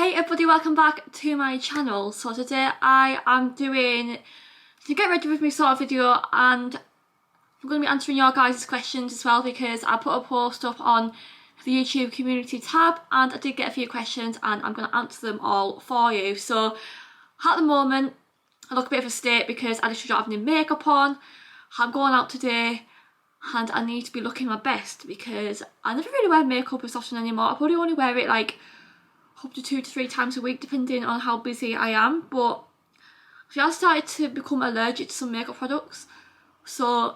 Hey everybody, welcome back to my channel. So today I am doing to get ready with me sort of video, and I'm going to be answering your guys' questions as well, because I put a post up on the YouTube community tab and I did get a few questions and I'm going to answer them all for you. So at the moment I look a bit of a state because I literally don't have any makeup on. I'm going out today and I need to be looking my best because I never really wear makeup as often anymore. I probably only wear it like up to 2 to 3 times a week depending on how busy I am, but I started to become allergic to some makeup products, so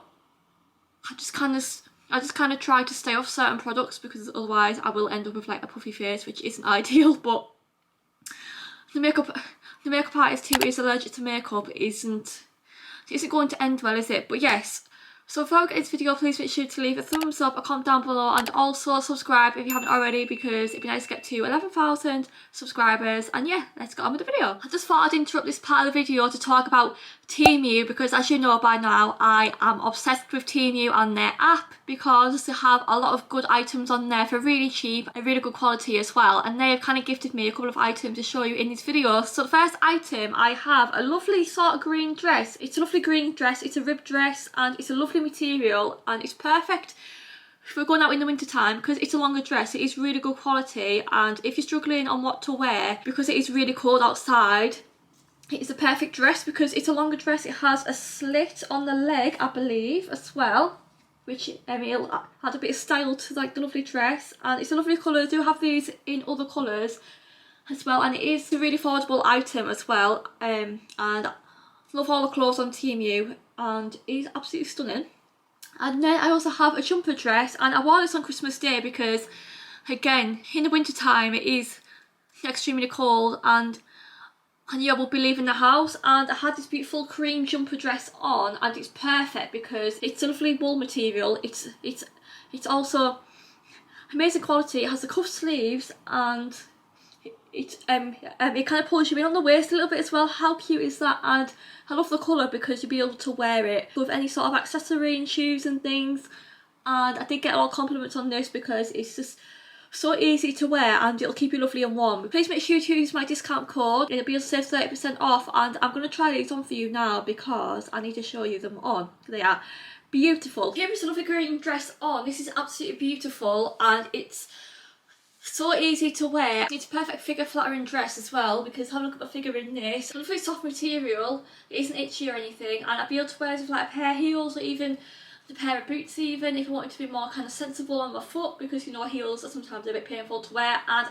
I just kind of try to stay off certain products because otherwise I will end up with like a puffy face, which isn't ideal. But the makeup artist who is allergic to makeup isn't going to end well, is it? But yes. So before I get into this video, please make sure to leave a thumbs up, a comment down below, and also subscribe if you haven't already, because it'd be nice to get to 11,000 subscribers. And yeah, let's get on with the video. I just thought I'd interrupt this part of the video to talk about Teamu, because as you know by now, I am obsessed with Teamu and their app, because they have a lot of good items on there for really cheap and really good quality as well. And they've kind of gifted me a couple of items to show you in this video. So the first item, I have a lovely sort of green dress. It's a lovely green dress, it's a ribbed dress, and it's a lovely material, and it's perfect if we're going out in the winter time because it's a longer dress. It is really good quality, and if you're struggling on what to wear because it is really cold outside, it is a perfect dress because it's a longer dress. It has a slit on the leg, I believe, as well, which it'll add a bit of style to like the lovely dress, and it's a lovely colour. I do have these in other colours as well, and it is a really affordable item as well, and I love all the clothes on Teamu, and it is absolutely stunning. And then I also have a jumper dress, and I wore this on Christmas Day because, again, in the winter time it is extremely cold, and yeah, we'll be leaving the house, and I had this beautiful cream jumper dress on, and it's perfect because it's a lovely wool material. It's also amazing quality. It has the cuff sleeves, and it kind of pulls you in on the waist a little bit as well. How cute is that? And I love the colour because you'll be able to wear it with any sort of accessory and shoes and things. And I did get a lot of compliments on this because it's just so easy to wear and it'll keep you lovely and warm. Please make sure to use my discount code. It'll be able to save 30% off, and I'm going to try these on for you now because I need to show you them on. They are beautiful. Here is a lovely green dress on. This is absolutely beautiful, and it's so easy to wear. It's a perfect figure flattering dress as well, because have a look at my figure in this. It's a lovely soft material. It isn't itchy or anything, and I'd be able to wear it with like a pair of heels or even a pair of boots, even if I wanted to be more kind of sensible on my foot, because you know heels are sometimes a bit painful to wear. And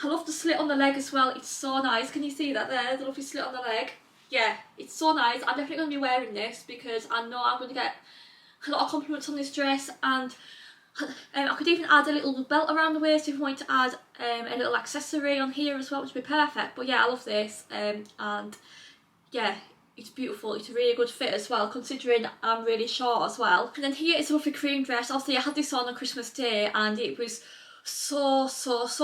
I love the slit on the leg as well. It's so nice. Can you see that there? The lovely slit on the leg. Yeah, it's so nice. I'm definitely going to be wearing this because I know I'm going to get a lot of compliments on this dress. And I could even add a little belt around the waist if I wanted to add a little accessory on here as well, which would be perfect. But yeah, I love this, and yeah, it's beautiful. It's a really good fit as well, considering I'm really short as well. And then here is a lovely cream dress. Obviously I had this on Christmas Day, and it was so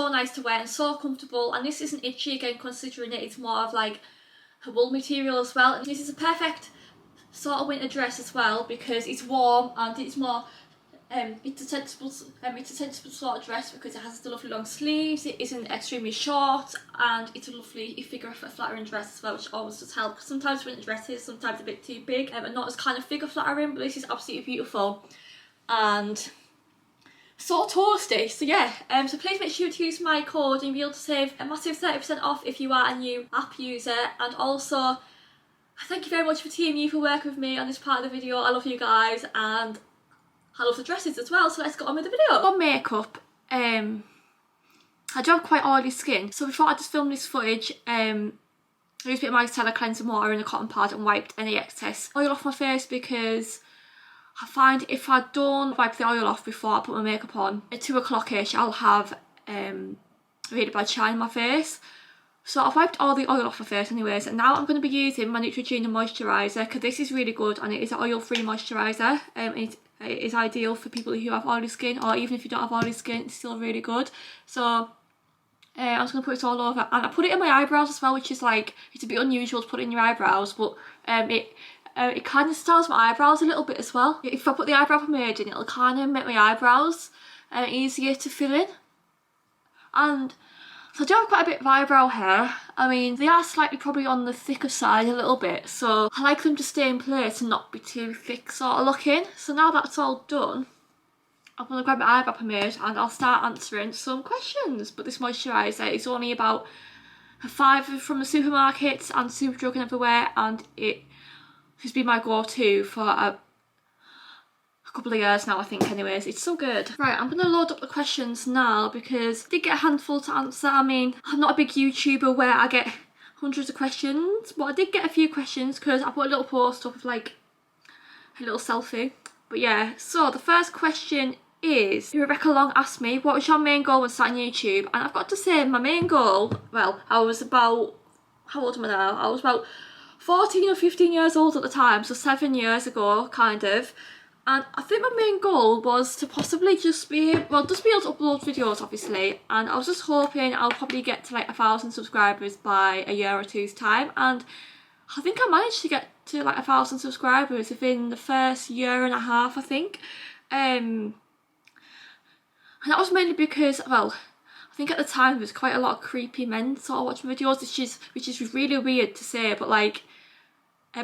nice to wear and so comfortable. And this isn't itchy, again, considering it's more of like a wool material as well. And this is a perfect sort of winter dress as well because it's warm and it's more it's a sensible sort of dress because it has the lovely long sleeves. It isn't extremely short, and it's a lovely figure flattering dress as well, which always does help. Sometimes winter dresses sometimes a bit too big and not as kind of figure flattering, but this is absolutely beautiful and so toasty. So yeah, so please make sure to use my code and you'll be able to save a massive 30% off if you are a new app user. And also, thank you very much for Teamu for working with me on this part of the video. I love you guys, and I love the dresses as well, so let's get on with the video. On makeup, I do have quite oily skin, so before I just filmed this footage, I used a bit of micellar cleansing water in a cotton pad and wiped any excess oil off my face, because I find if I don't wipe the oil off before I put my makeup on, at 2 o'clock-ish I'll have a really bad shine on my face. So I've wiped all the oil off my face anyways, and now I'm going to be using my Neutrogena moisturiser, because this is really good and it is an oil-free moisturiser. It is ideal for people who have oily skin, or even if you don't have oily skin, it's still really good. So I'm just going to put it all over, and I put it in my eyebrows as well, which is like, it's a bit unusual to put it in your eyebrows, but it kind of styles my eyebrows a little bit as well. If I put the eyebrow pomade in, it'll kind of make my eyebrows easier to fill in. And So I do have quite a bit of eyebrow hair. I mean, they are slightly probably on the thicker side a little bit, so I like them to stay in place and not be too thick sort of looking. So now that's all done, I'm going to grab my eyebrow pomade and I'll start answering some questions. But this moisturiser is only about £5 from the supermarkets and Superdrug and everywhere, and it has been my go-to for a couple of years now, I think. Anyways, it's so good. Right, I'm gonna load up the questions now because I did get a handful to answer. I mean, I'm not a big YouTuber where I get hundreds of questions, but I did get a few questions because I put a little post up of like a little selfie. But yeah, so the first question is, Rebecca Long asked me, what was your main goal when starting YouTube? And I've got to say, my main goal, well, I was about, how old am I now? I was about 14 or 15 years old at the time, so 7 years ago, kind of. And I think my main goal was to possibly just be able to upload videos, obviously. And I was just hoping I'll probably get to like 1,000 subscribers by a year or two's time. And I think I managed to get to like 1,000 subscribers within the first year and a half, I think. And that was mainly because, well, I think at the time there was quite a lot of creepy men sort of watching videos, which is really weird to say, but like,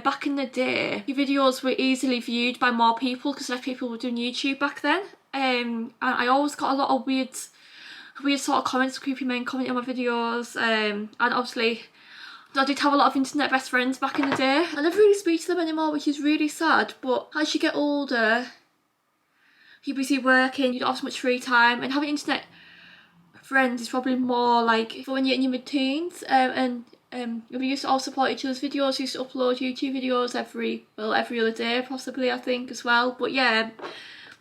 back in the day, your videos were easily viewed by more people because less people were doing YouTube back then. And I always got a lot of weird sort of comments, creepy men commenting on my videos. And obviously, I did have a lot of internet best friends back in the day. I never really speak to them anymore, which is really sad. But as you get older, you're busy working, you don't have so much free time, and having internet friends is probably more like for when you're in your mid-teens. We used to all support each other's videos, we used to upload YouTube videos every other day possibly, I think, as well. But yeah,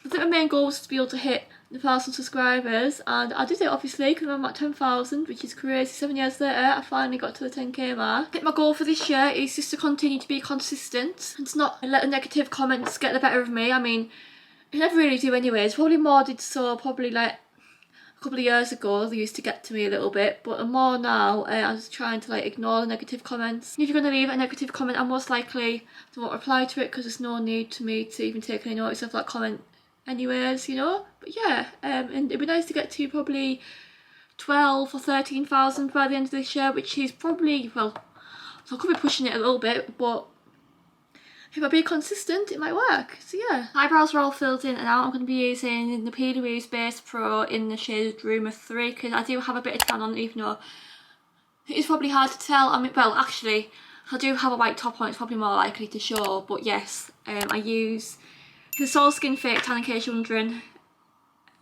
I think my main goal was to be able to hit 1,000 subscribers, and I did it obviously because I'm at 10,000, which is crazy. 7 years later I finally got to the 10k mark. I think my goal for this year is just to continue to be consistent and to not let the negative comments get the better of me. I mean, I never really do anyways, probably more did so probably like a couple of years ago. They used to get to me a little bit, but more now. I'm just trying to like ignore the negative comments. If you're going to leave a negative comment, I'm most likely to won't reply to it because there's no need to me to even take any notice of that comment anyways, you know. But yeah, and it'd be nice to get to probably 12 or 13,000 by the end of this year, which is probably, well, so I could be pushing it a little bit, but if I be consistent, it might work. So yeah, eyebrows are all filled in, and now I'm going to be using the P. Base Pro in the shade Rumor 3 because I do have a bit of tan on, even though it's probably hard to tell. I mean, well, actually, if I do have a white top on, it's probably more likely to show. But yes, I use the Soul Skin Fake Tan in case you're wondering.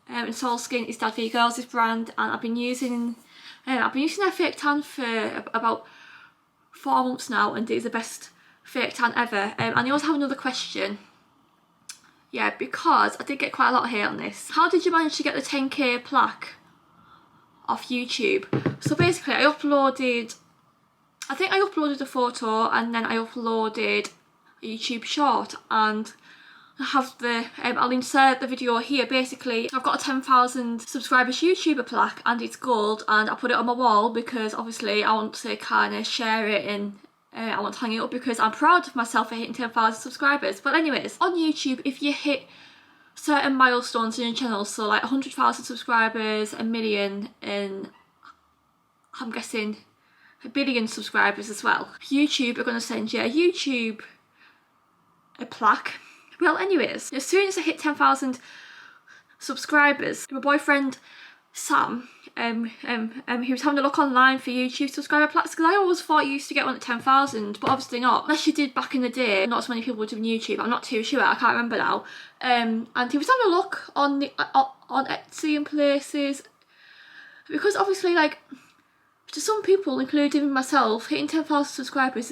And Soul Skin is Dad Girls' brand, and I've been using their fake tan for about 4 months now, and it is the best fake tan ever. And you also have another question. Yeah, because I did get quite a lot of hate on this. How did you manage to get the 10k plaque off YouTube? So basically I think I uploaded a photo and then I uploaded a YouTube short, and I have I'll insert the video here. Basically, I've got a 10,000 subscribers YouTuber plaque and it's gold, and I put it on my wall because obviously I want to kind of share it, and I want to hang it up because I'm proud of myself for hitting 10,000 subscribers. But anyways, on YouTube, if you hit certain milestones in your channel, so like 100,000 subscribers, 1 million, and I'm guessing 1 billion subscribers as well, YouTube are going to send you a plaque. Well, anyways, as soon as I hit 10,000 subscribers, my boyfriend Sam, he was having a look online for YouTube subscriber plaques, because I always thought you used to get one at 10,000, but obviously not, unless you did back in the day. Not so many people were doing YouTube, I'm not too sure, I can't remember now. And he was having a look on Etsy and places, because obviously, like, to some people, including myself, hitting 10,000 subscribers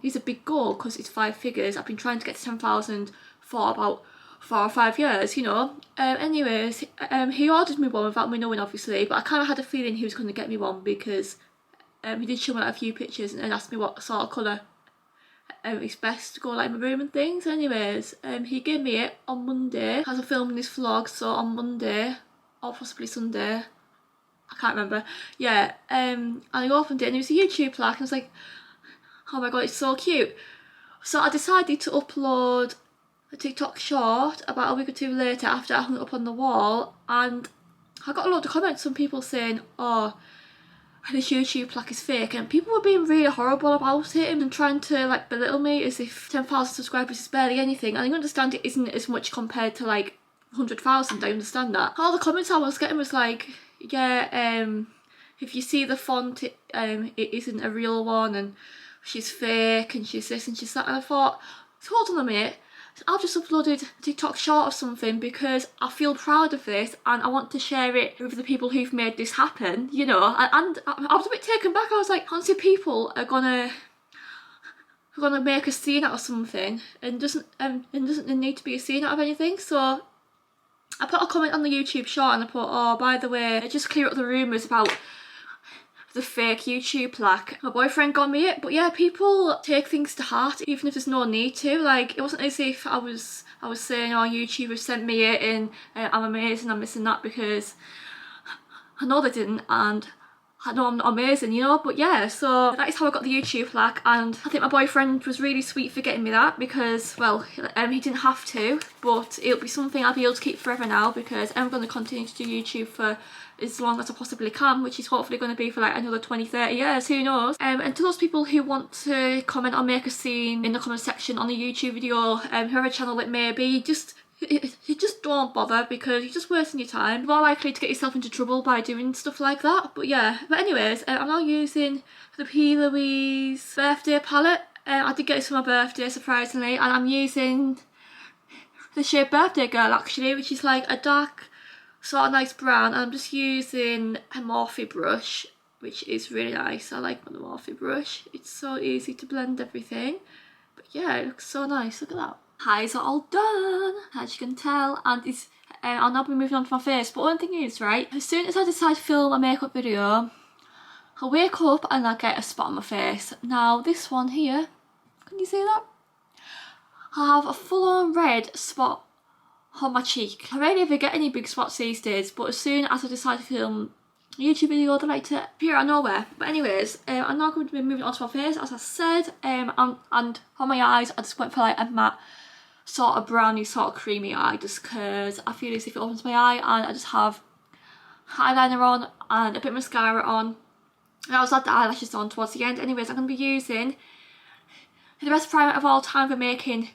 is a big goal because it's 5 figures. I've been trying to get to 10,000 for about 4 or 5 years, you know. Anyways, he ordered me one without me knowing, obviously, but I kind of had a feeling he was going to get me one because he did show me like a few pictures and asked me what sort of colour is best to go like in my room and things. Anyways, he gave me it on Monday as I'm filming this vlog, so on Monday or possibly Sunday, I can't remember. Yeah, and I opened it and it was a YouTube plaque, and I was like, oh my god, it's so cute. So I decided to upload a TikTok short about a week or 2 later after I hung it up on the wall, and I got a lot of comments, some people saying, oh, this YouTube plaque is fake, and people were being really horrible about it and trying to like belittle me as if 10,000 subscribers is barely anything. And I understand it isn't as much compared to like 100,000, I understand that. All the comments I was getting was like, yeah, if you see the font, it isn't a real one, and she's fake, and she's this and she's that. And I thought, hold on a minute, I've just uploaded a TikTok short of something because I feel proud of this and I want to share it with the people who've made this happen, you know. And I was a bit taken back. I was like, honestly, people are gonna make a scene out of something, and doesn't need to be a scene out of anything. So I put a comment on the YouTube short and I put, oh, by the way, just clear up the rumours about the fake YouTube plaque. My boyfriend got me it, but yeah, people take things to heart even if there's no need to. Like, it wasn't as if I was saying, oh, YouTube have sent me it and I'm amazing, I'm missing that, because I know they didn't, and I know I'm not amazing, you know. But yeah, so that is how I got the YouTube plaque, and I think my boyfriend was really sweet for getting me that, because, well, he didn't have to, but it'll be something I'll be able to keep forever now, because I'm going to continue to do YouTube for as long as I possibly can, which is hopefully going to be for like another 20-30 years, who knows. And to those people who want to comment or make a scene in the comment section on the YouTube video, whoever channel it may be, just don't bother, because you're just wasting your time. You're more likely to get yourself into trouble by doing stuff like that. But yeah, but anyways, I'm now using the P. Louise birthday palette. I did get this for my birthday, surprisingly, and I'm using the shade Birthday Girl, actually, which is like a dark sort of nice brown, and I'm just using a Morphe brush, which is really nice. I like my Morphe brush. It's so easy to blend everything. But yeah, it looks so nice. Look at that. Eyes are all done, as you can tell, and it's, I'll now be moving on to my face. But one thing is, right, as soon as I decide to film a makeup video, I wake up and I get a spot on my face. Now this one here, can you see that? I have a full-on red spot on my cheek. I rarely ever get any big spots these days, but as soon as I decide to film a YouTube video, they like to appear out of nowhere. But anyways, I'm now going to be moving on to my face, as I said, and on my eyes I just went for like a matte sort of browny, sort of creamy eye, just because I feel as if it opens my eye, and I just have eyeliner on and a bit of mascara on, and I also had the eyelashes on towards the end. Anyways, I'm going to be using the best primer of all time for making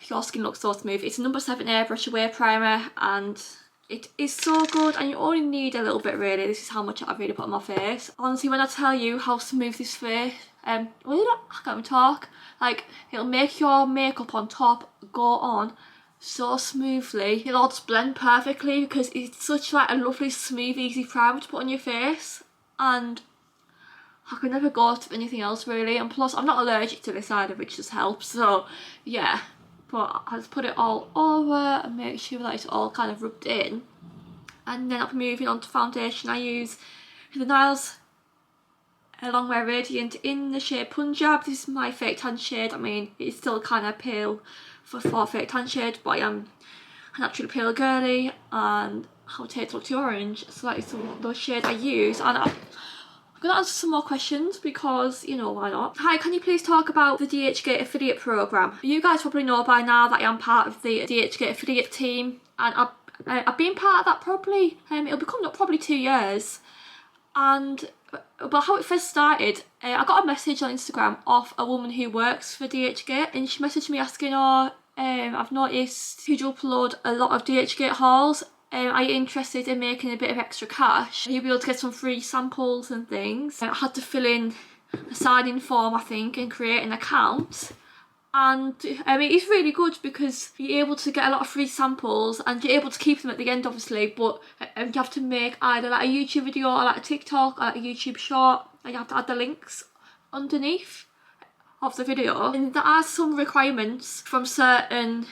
your skin looks so smooth. It's a number 7 airbrush away primer, and it is so good, and you only need a little bit really. This is how much I've really put on my face. Honestly, when I tell you how smooth this face, I can't even talk. Like, it'll make your makeup on top go on so smoothly. It'll all just blend perfectly, because it's such like a lovely, smooth, easy primer to put on your face, and I could never go to anything else really. And plus, I'm not allergic to this either, which just helps. So yeah. But I just put it all over and make sure that it's all kind of rubbed in. And then I'll be moving on to foundation. I use the Niles Longwear Radiant in the shade Punjab. This is my fake tan shade. I mean, it's still kind of pale for fake tan shade, but I am a naturally pale girly, and I'll take it to orange. So that is some of those shades I use. And I'm going to answer some more questions, because, you know, why not? Hi, can you please talk about the dhgate affiliate program? You guys probably know by now that I am part of the dhgate affiliate team, and I've been part of that probably, it'll be coming up probably 2 years. And but how it first started, I got a message on Instagram off a woman who works for dhgate, and she messaged me asking, oh, I've noticed you upload a lot of dhgate hauls. Are you interested in making a bit of extra cash? You'll be able to get some free samples and things. I had to fill in a sign-in form, I think, and create an account. And it's really good, because you're able to get a lot of free samples, and you're able to keep them at the end, obviously. But you have to make either like a YouTube video, or like a TikTok, or like a YouTube short, and you have to add the links underneath of the video. And there are some requirements from certain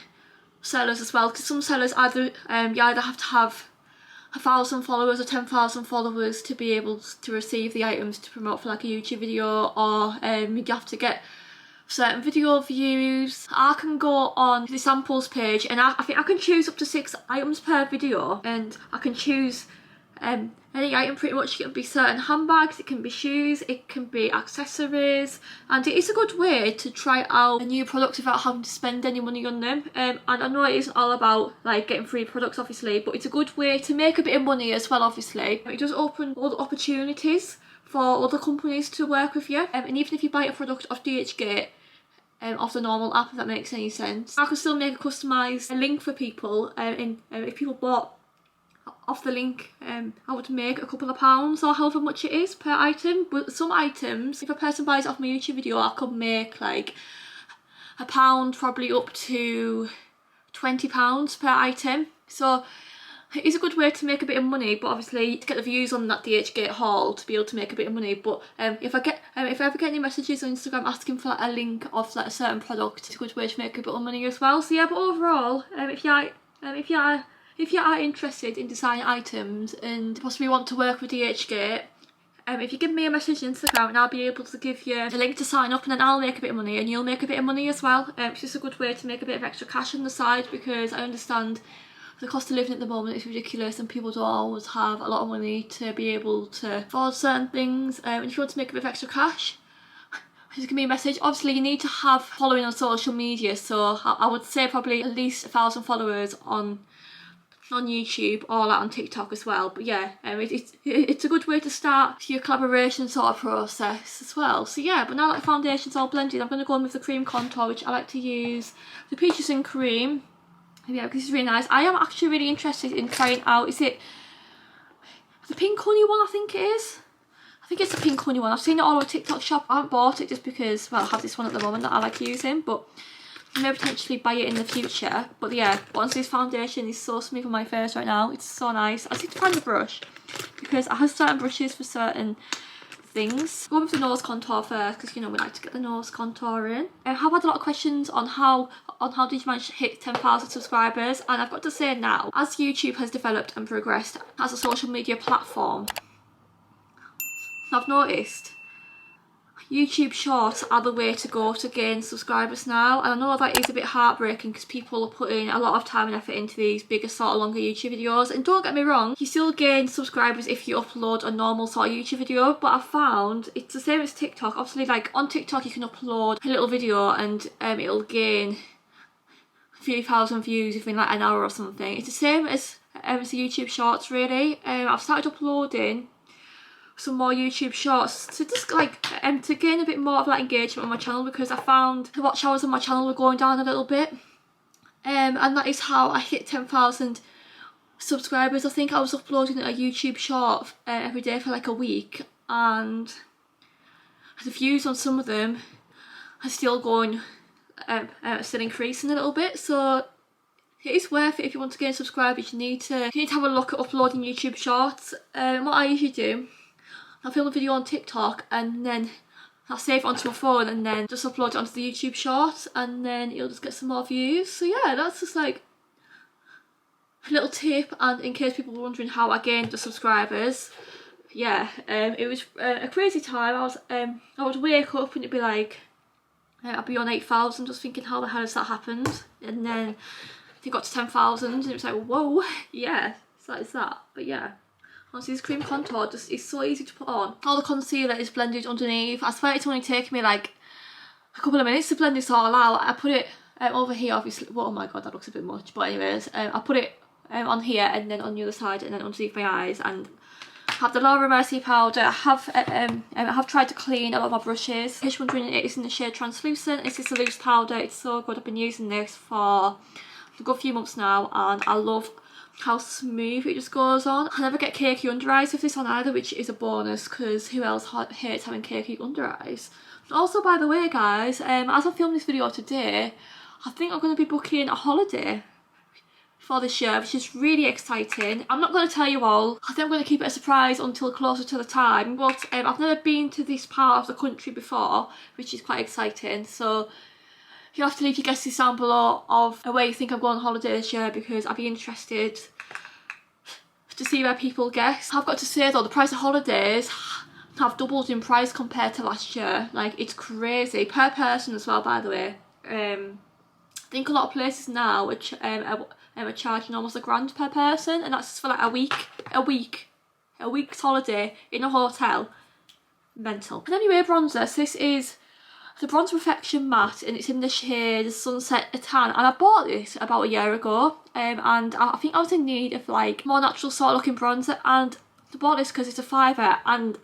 sellers as well, because some sellers either you either have to have 1,000 followers or 10,000 followers to be able to receive the items to promote for like a YouTube video, or you have to get certain video views. I can go on the samples page, and I think I can choose up to 6 items per video, and I can choose any item pretty much. It can be certain handbags, it can be shoes, it can be accessories, and it is a good way to try out a new product without having to spend any money on them. And I know it isn't all about like getting free products, obviously, but it's a good way to make a bit of money as well, obviously. It does open all the opportunities for other companies to work with you. And even if you buy a product off dhgate, off the normal app, if that makes any sense, I could still make a customised link for people, and if people bought off the link, I would make a couple of pounds or however much it is per item. But some items, if a person buys it off my YouTube video, I could make like £1 probably up to £20 per item. So it's a good way to make a bit of money, but obviously to get the views on that dhgate haul to be able to make a bit of money. But if I ever get any messages on Instagram asking for like a link of like a certain product, it's a good way to make a bit of money as well. So yeah, but overall, if you are interested in designing items and possibly want to work with dhgate, if you give me a message on Instagram, and I'll be able to give you a link to sign up, and then I'll make a bit of money and you'll make a bit of money as well. It's just a good way to make a bit of extra cash on the side, because I understand the cost of living at the moment is ridiculous and people don't always have a lot of money to be able to afford certain things. And if you want to make a bit of extra cash, just give me a message. Obviously you need to have following on social media, so I would say probably at least 1,000 followers on YouTube or like on TikTok as well. But yeah, it's a good way to start your collaboration sort of process as well. So yeah, but now that the foundation's all blended, I'm going to go in with the cream contour, which I like to use the Peaches and Cream. Yeah, because it's really nice. I am actually really interested in trying out, is it the pink honey one? I think it is. I think it's the pink honey one. I've seen it all over TikTok shop. I haven't bought it just because, well, I have this one at the moment that I like using, but I may potentially buy it in the future. But yeah, honestly, this foundation is so smooth on my face right now. It's so nice. I just need to find the brush, because I have certain brushes for certain things. Go with the nose contour first, because you know we like to get the nose contour in. I've had a lot of questions on how did you manage to hit 10,000 subscribers, and I've got to say now, as YouTube has developed and progressed as a social media platform, I've noticed YouTube Shorts are the way to go to gain subscribers now. And I know that is a bit heartbreaking, because people are putting a lot of time and effort into these bigger sort of longer YouTube videos. And don't get me wrong, you still gain subscribers if you upload a normal sort of YouTube video, but I found it's the same as TikTok. Obviously, like on TikTok you can upload a little video and it'll gain 3,000 views within like an hour or something. It's the same as the YouTube Shorts really. I've started uploading some more YouTube Shorts to just like to gain a bit more of like engagement on my channel, because I found the watch hours on my channel were going down a little bit, and that is how I hit 10,000 subscribers. I think I was uploading a YouTube Short every day for like a week, and the views on some of them are still going still increasing a little bit. So it is worth it. If you want to gain subscribers, you need to have a look at uploading YouTube Shorts. What I usually do, I'll film a video on TikTok and then I'll save it onto my phone and then just upload it onto the YouTube Shorts, and then it'll just get some more views. So yeah, that's just like a little tip. And in case people were wondering how I gained the subscribers, yeah, it was a crazy time. I would wake up and it'd be like I'd be on 8,000, just thinking how the hell has that happened, and then they got to 10,000 and it was like whoa, yeah, so that is that. But yeah, honestly, this cream contour just is so easy to put on. All the concealer is blended underneath. I swear it's only taken me like a couple of minutes to blend this all out. I put it over here, obviously. Well, oh my god, that looks a bit much. But anyways, I put it on here and then on the other side and then underneath my eyes. And I have the Laura Mercier powder. I have tried to clean a lot of my brushes. In case you're wondering, it is in the shade Translucent. It's just a loose powder. It's so good. I've been using this for a good few months now, and I love how smooth it just goes on. I never get cakey under eyes with this on either, which is a bonus, because who else hates having cakey under eyes? Also, by the way guys, as I film this video today, I think I'm going to be booking a holiday for this year, which is really exciting. I'm not going to tell you all. I think I'm going to keep it a surprise until closer to the time, but I've never been to this part of the country before, which is quite exciting. So you'll have to leave your guesses down below of where you think I'm going on holiday this year, because I'd be interested to see where people guess. I've got to say though, the price of holidays have doubled in price compared to last year. Like, it's crazy. Per person as well, by the way. I think a lot of places now are charging almost £1,000 per person, and that's for like a week's holiday in a hotel. Mental. And anyway, bronzer. So this is the Bronze Perfection Matte, and it's in the shade Sunset Tan, and I bought this about a year ago, and I think I was in need of like more natural sort of looking bronzer, and I bought this because it's a £5, and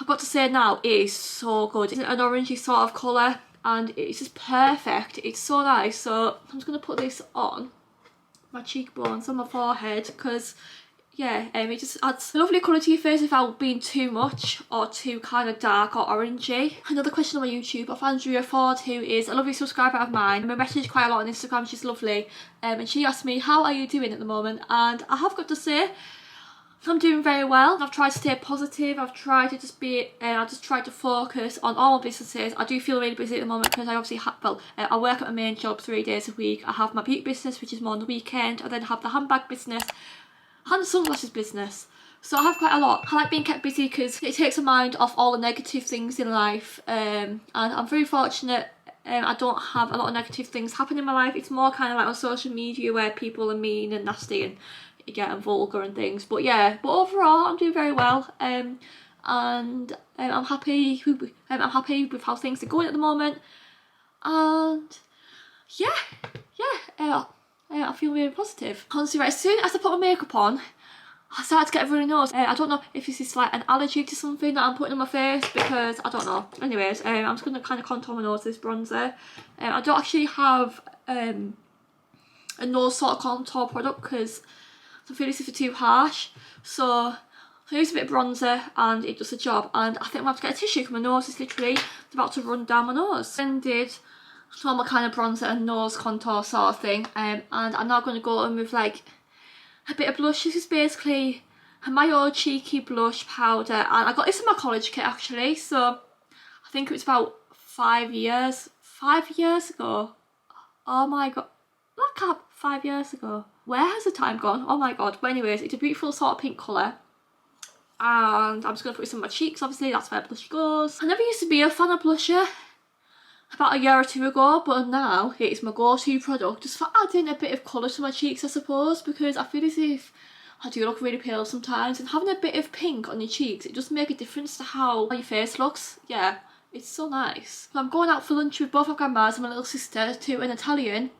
I've got to say now, it is so good. It's an orangey sort of colour and it's just perfect. It's so nice. So I'm just going to put this on my cheekbones, on my forehead, because yeah, it just adds a lovely colour to your face without being too much or too kind of dark or orangey. Another question on my YouTube of Andrea Ford, who is a lovely subscriber of mine. I message quite a lot on Instagram, she's lovely, and she asked me, how are you doing at the moment? And I have got to say, I'm doing very well. I've tried to stay positive. I've tried to just be, I just tried to focus on all my businesses. I do feel really busy at the moment because I obviously have, well, I work at my main job 3 days a week. I have my beauty business, which is more on the weekend. I then have the handbag business and the sunglasses business. So I have quite a lot. I like being kept busy because it takes my mind off all the negative things in life. And I'm very fortunate. I don't have a lot of negative things happen in my life. It's more kind of like on social media where people are mean and nasty and and vulgar and things. But yeah, but overall I'm doing very well. And I'm happy. I'm happy with how things are going at the moment. And I feel really positive. Honestly, right, as soon as I put my makeup on, I started to get a runny nose. I don't know if this is like an allergy to something that I'm putting on my face, because I don't know. Anyways, I'm just going to kind of contour my nose with this bronzer. I don't actually have a nose sort of contour product because I feel as if it's too harsh. So I use a bit of bronzer and it does the job. And I think I'm going to have to get a tissue because my nose is literally about to run down my nose. And did normal kind of bronzer and nose contour sort of thing. And I'm now going to go in with like a bit of blush. This is basically my old cheeky blush powder, and I got this in my college kit actually, so I think it was about 5 years ago. Oh my god, look up, 5 years ago. Where has the time gone? Oh my god. But anyways, it's a beautiful sort of pink colour, and I'm just going to put this on my cheeks. Obviously that's where blush goes. I never used to be a fan of blusher about a year or two ago, but now it is my go-to product just for adding a bit of colour to my cheeks, I suppose, because I feel as if I do look really pale sometimes, and having a bit of pink on your cheeks, it does make a difference to how your face looks. Yeah, it's so nice. I'm going out for lunch with both my grandmas and my little sister to an Italian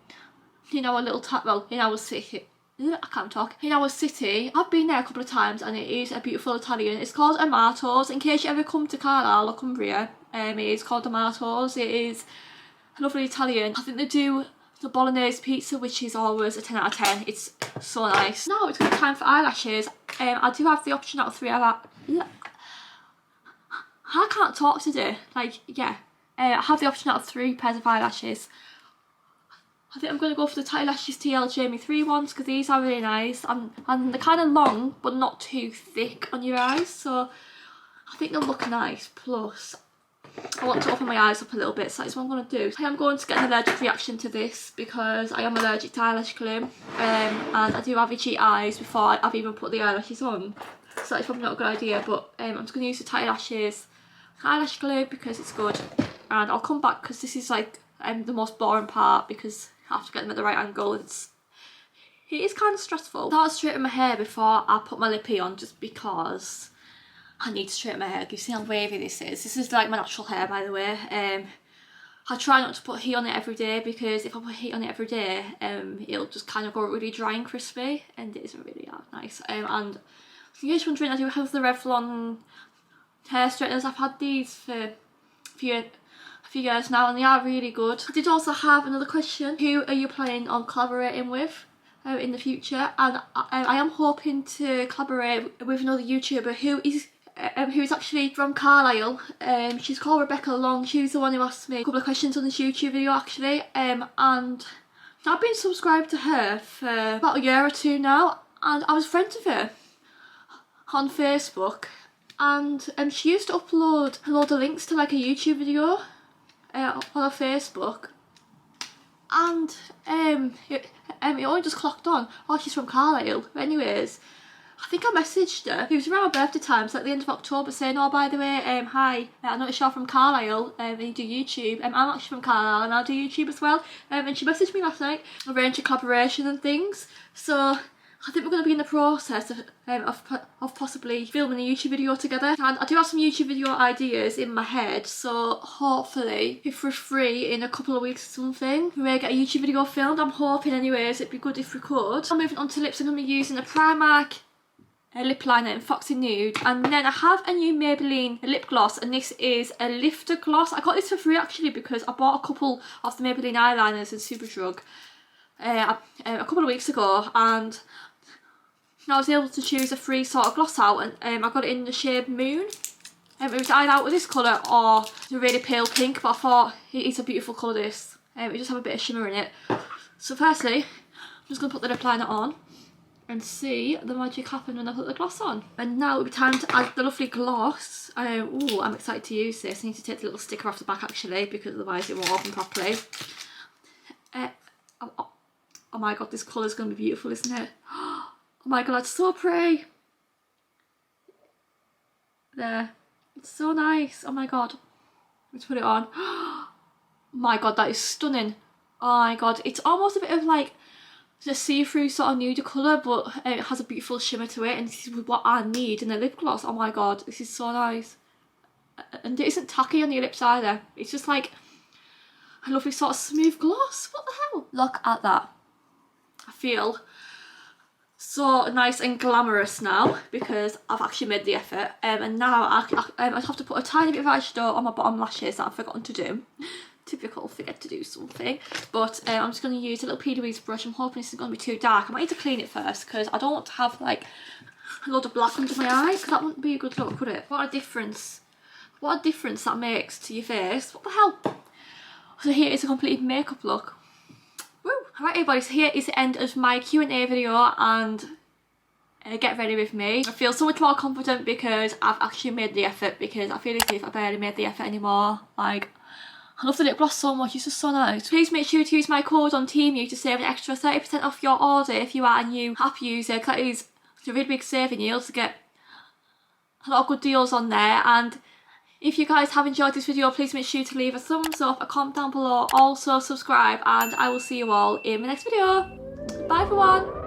in our little in our city. I can't talk. In our city. I've been there a couple of times and it is a beautiful Italian. It's called Amato's. In case you ever come to Carlisle or Cumbria, it is called Amato's. It is a lovely Italian. I think they do the bolognese pizza, which is always a 10 out of 10. It's so nice. Now it's time for eyelashes. I do have the option out of 3 I can't talk today. Like, yeah. I have the option out of 3 pairs of eyelashes. I think I'm going to go for the Tight Lashes TL Jamie 3 ones because these are really nice, and they're kind of long but not too thick on your eyes, so I think they'll look nice. Plus I want to open my eyes up a little bit, so that's what I'm going to do. I am going to get an allergic reaction to this because I am allergic to eyelash glue, and I do have itchy eyes before I've even put the eyelashes on, so that's probably not a good idea. But I'm just going to use the Tight Lashes eyelash glue because it's good, and I'll come back because this is like the most boring part because I have to get them at the right angle. It is kind of stressful. I start to straighten my hair before I put my lippy on, just because I need to straighten my hair. You see how wavy this is? This is like my natural hair, by the way. I try not to put heat on it every day because if I put heat on it every day, it'll just kind of go really dry and crispy, and it isn't really that nice. And if you're just wondering, I do have the Revlon hair straighteners. I've had these for a few years now and they are really good. I did also have another question. Who are you planning on collaborating with in the future? And I am hoping to collaborate with another YouTuber who is actually from Carlisle. She's called Rebecca Long. She was the one who asked me a couple of questions on this YouTube video actually, and I've been subscribed to her for about a year or 2 now, and I was friends with her on Facebook, and she used to upload a load of links to like a YouTube video on her Facebook, and it only just clocked on, oh, she's from Carlisle. But anyways, I think I messaged her. It was around my birthday time, so at the end of October, saying, oh, by the way, hi, I noticed you're from Carlisle and you do YouTube. I'm actually from Carlisle and I do YouTube as well. And she messaged me last night, arranged a collaboration and things. So I think we're going to be in the process of possibly filming a YouTube video together. And I do have some YouTube video ideas in my head, so hopefully if we're free in a couple of weeks or something, we may get a YouTube video filmed. I'm hoping anyways, it'd be good if we could. I'm moving on to lips. I'm going to be using a Primark lip liner in Foxy Nude, and then I have a new Maybelline lip gloss, and this is a lifter gloss. I got this for free actually because I bought a couple of the Maybelline eyeliners in Superdrug a couple of weeks ago, and I was able to choose a free sort of gloss out, and I got it in the shade Moon. It was either out with this colour or the really pale pink, but I thought it's a beautiful colour this. It just have a bit of shimmer in it. So firstly, I'm just going to put the lip liner on and see the magic happen when I put the gloss on. And now it'll be time to add the lovely gloss. Ooh, I'm excited to use this. I need to take the little sticker off the back actually, because otherwise it won't open properly. Oh my god, this colour is going to be beautiful, isn't it? Oh my god, it's so pretty. There. It's so nice. Oh my god. Let's put it on. Oh my god, that is stunning. Oh my god, it's almost a bit of like the see-through sort of nude colour, but it has a beautiful shimmer to it, and this is what I need in a lip gloss. Oh my god, this is so nice. And it isn't tacky on your lips either. It's just like a lovely sort of smooth gloss. What the hell? Look at that. I feel so nice and glamorous now because I've actually made the effort, and now I have to put a tiny bit of eyeshadow on my bottom lashes that I've forgotten to do. Typical, forget to do something. But I'm just going to use a little P. Louise brush. I'm hoping this isn't going to be too dark. I might need to clean it first because I don't want to have like a lot of black under my eye, because that wouldn't be a good look, would it? What a difference. What a difference that makes to your face. What the hell? So here is a complete makeup look. Woo! Alright everybody, so here is the end of my Q&A video, and get ready with me. I feel so much more confident because I've actually made the effort, because I feel as if I barely made the effort anymore. Like, I love the lip gloss so much, it's just so nice. Please make sure to use my code on Teamu to save an extra 30% off your order if you are a new app user, because that is a really big saving. You'll also get a lot of good deals on there. And if you guys have enjoyed this video, please make sure to leave a thumbs up, a comment down below, also subscribe, and I will see you all in my next video. Bye everyone!